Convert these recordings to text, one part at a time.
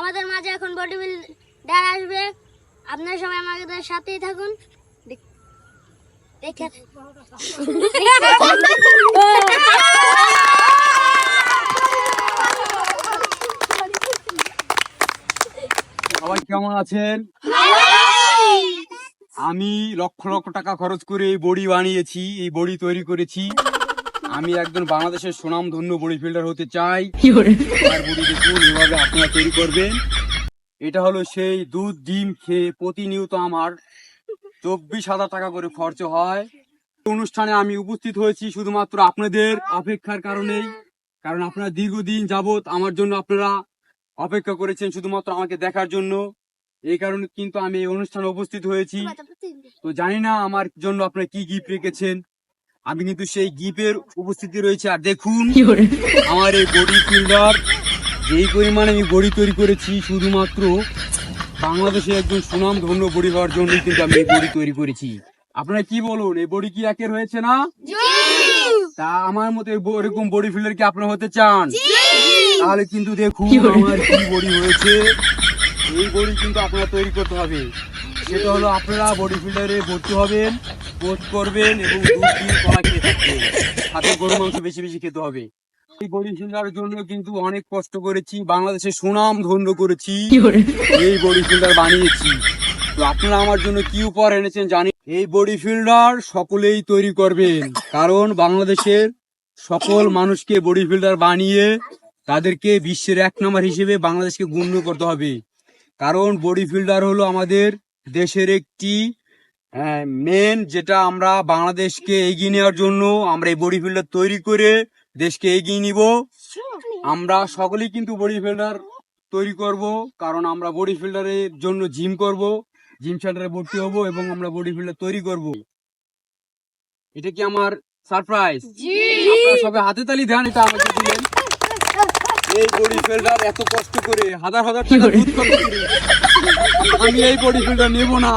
আমাদের মাঝে এখন বডি বিল্ডার আসবে, আপনারা সবাই আমাদের সাথেই থাকুন। দেখে সবাই কেমন আছেন? আমি লক্ষ লক্ষ টাকা খরচ করে এই বড়ি বানিয়েছি, এই বড়ি তৈরি করেছি। আমি একজন বাংলাদেশের সুনামধন্য বড়ি ফিল্ডার হতে চাই। আর বড়ি দেখুন, এভাবে আপনারা তৈরি করবেন। এটা হলো সেই দুধ ডিম খেয়ে প্রতিনিয়ত আমার 24,000 টাকা করে খরচ হয়। অনুষ্ঠানে আমি উপস্থিত হয়েছি শুধুমাত্র আপনাদের অপেক্ষার কারণেই, কারণ আপনারা দীর্ঘদিন যাবত আমার জন্য আপনারা অপেক্ষা করেছেন শুধুমাত্র আমাকে দেখার জন্য। এই কারণে কিন্তু আমি এই অনুষ্ঠানে উপস্থিত হয়েছি। তো জানি না আমার জন্য আপনারা কি গিফট রেখেছেন, আমি কিন্তু সেই গিফটের উপস্থিতি রয়েছে। আর দেখুন আমার এই বডি ফিল্ডার, যেই পরিমাণে আমি বড়ি তৈরি করেছি শুধুমাত্র বাংলাদেশে একজন সুনাম ধন্য বড়ি হওয়ার জন্যই কিন্তু আমি এই বড়ি তৈরি করেছি। আপনারা কি বলুন, এই বড়ি কি একের হয়েছে না? তা আমার মতো এরকম বডি ফিল্ডার কি আপনারা হতে চান? তাহলে কিন্তু দেখুন আমার কি বড়ি হয়েছে। এই বড়ি কিন্তু আপনারা তৈরি করতে হবে। সেটা হলো আপনারা বডি ফিল্ডারে ভর্তি হবেন, পোস্ট করবেন এবং দুধ ডিম কলা খেয়ে থাকবেন, সাথে গরু মাংস বেশি বেশি খেতে হবে। এই বডি ফিল্ডারের জন্য কিন্তু অনেক কষ্ট করেছি, বাংলাদেশের সুনাম ধন্য করেছি, এই বডি ফিল্ডার বানিয়েছি। তো আপনারা আমার জন্য কি উপহার এনেছেন জানি। এই বডি ফিল্ডার সকলেই তৈরি করবেন, কারণ বাংলাদেশের সকল মানুষকে বডি ফিল্ডার বানিয়ে তাদেরকে বিশ্বের 1 নম্বর হিসেবে বাংলাদেশকে গণ্য করতে হবে। কারণ বডি ফিল্ডার হলো আমাদের দেশের একটি মেন, যেটা আমরা বাংলাদেশকে এগিয়ে নেওয়ার জন্য আমরা এই বডি ফিল্ডার তৈরি করে দেশকে এগিয়ে নিব। আমরা সকলেই কিন্তু বডি ফিল্ডার তৈরি করব, কারণ আমরা বডি ফিল্ডারের জন্য জিম করব, জিম সেন্টারে ভর্তি হব এবং আমরা বডি ফিল্ডার তৈরি করব। এটা কি আমার সারপ্রাইজ? আপনারা সবাই হাতে তালি দেন, এটা আমাকে দিলেন। এই বডি ফিল্ডার এত কষ্ট করে হাজার হাজার টাকা দুধ খরচ করে আমি এই বডি ফিল্ডার নেব না।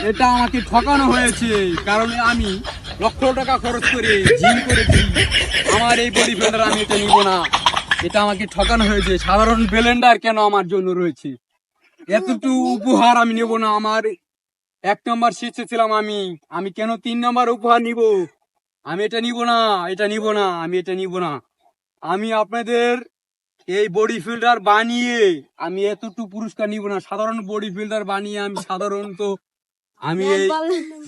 এটা আমাকে ঠকানো হয়েছে, কারণ আমি লক্ষ টাকা খরচ করে জিম করেছি। আমার এই বডি ফিল্ডার আমি এটা নিব না, এটা আমাকে ঠকানো হয়েছে। সাধারণ ব্লেন্ডার কেন আমার জন্য রয়েছে, এতটুকু উপহার আমি নেব না। আমার 1 নম্বর শীর্ষে ছিলাম আমি কেন 3 নম্বর উপহার নিব? আমি এটা নিব না, এটা নিব না, আমি এটা নিব না। আমি আপনাদের এই বডি ফিল্ডার বানিয়ে আমি এতটুকু পুরস্কার নিব না। সাধারণ বডি ফিল্ডার বানিয়ে আমি এই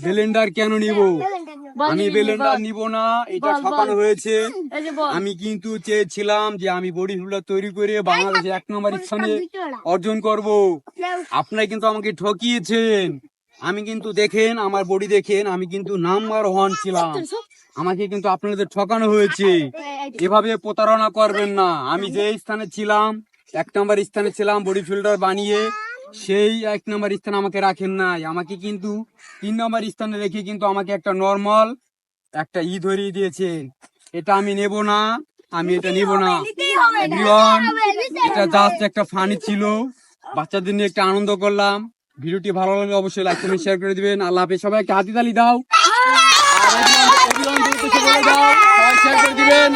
ব্লেন্ডার কেন নিব? আমি ব্লেন্ডার নিব না, এটা ঠকানো হয়েছে। আমি কিন্তু চেয়েছিলাম যে আমি বডি ফিল্ডার তৈরি করে বাংলাদেশে 1 নম্বর স্থানে অর্জন করব। আপনারা কিন্তু আমাকে ঠকিয়েছেন। আমি কিন্তু দেখেন আমার বডি দেখেন, আমি কিন্তু নাম্বার 1 ছিলাম। আমাকে কিন্তু আপনাদের ঠকানো হয়েছে। এভাবে প্রতারণা করবেন না। আমি যে স্থানে ছিলাম, 1 নম্বর স্থানে ছিলাম বডি ফিল্ডার বানিয়ে, সেই 1 নম্বর স্থানে আমাকে রাখেন নাই। আমাকে কিন্তু 3 নম্বর স্থানে রেখে কিন্তু আমাকে একটা নর্মাল একটা ধরিয়ে দিয়েছেন। এটা আমি নেব না, আমি এটা নিব না। এটা জাস্ট একটা ফানি ছিল, বাচ্চাদের নিয়ে একটা আনন্দ করলাম। ভিডিওটি ভালো লাগলে অবশ্যই লাইক কমেন্ট শেয়ার করে দিবেন। আল্লাহ হাফেজ। সবাইকে হাতি তালি দাও, সবাই শেয়ার করে দিবেন।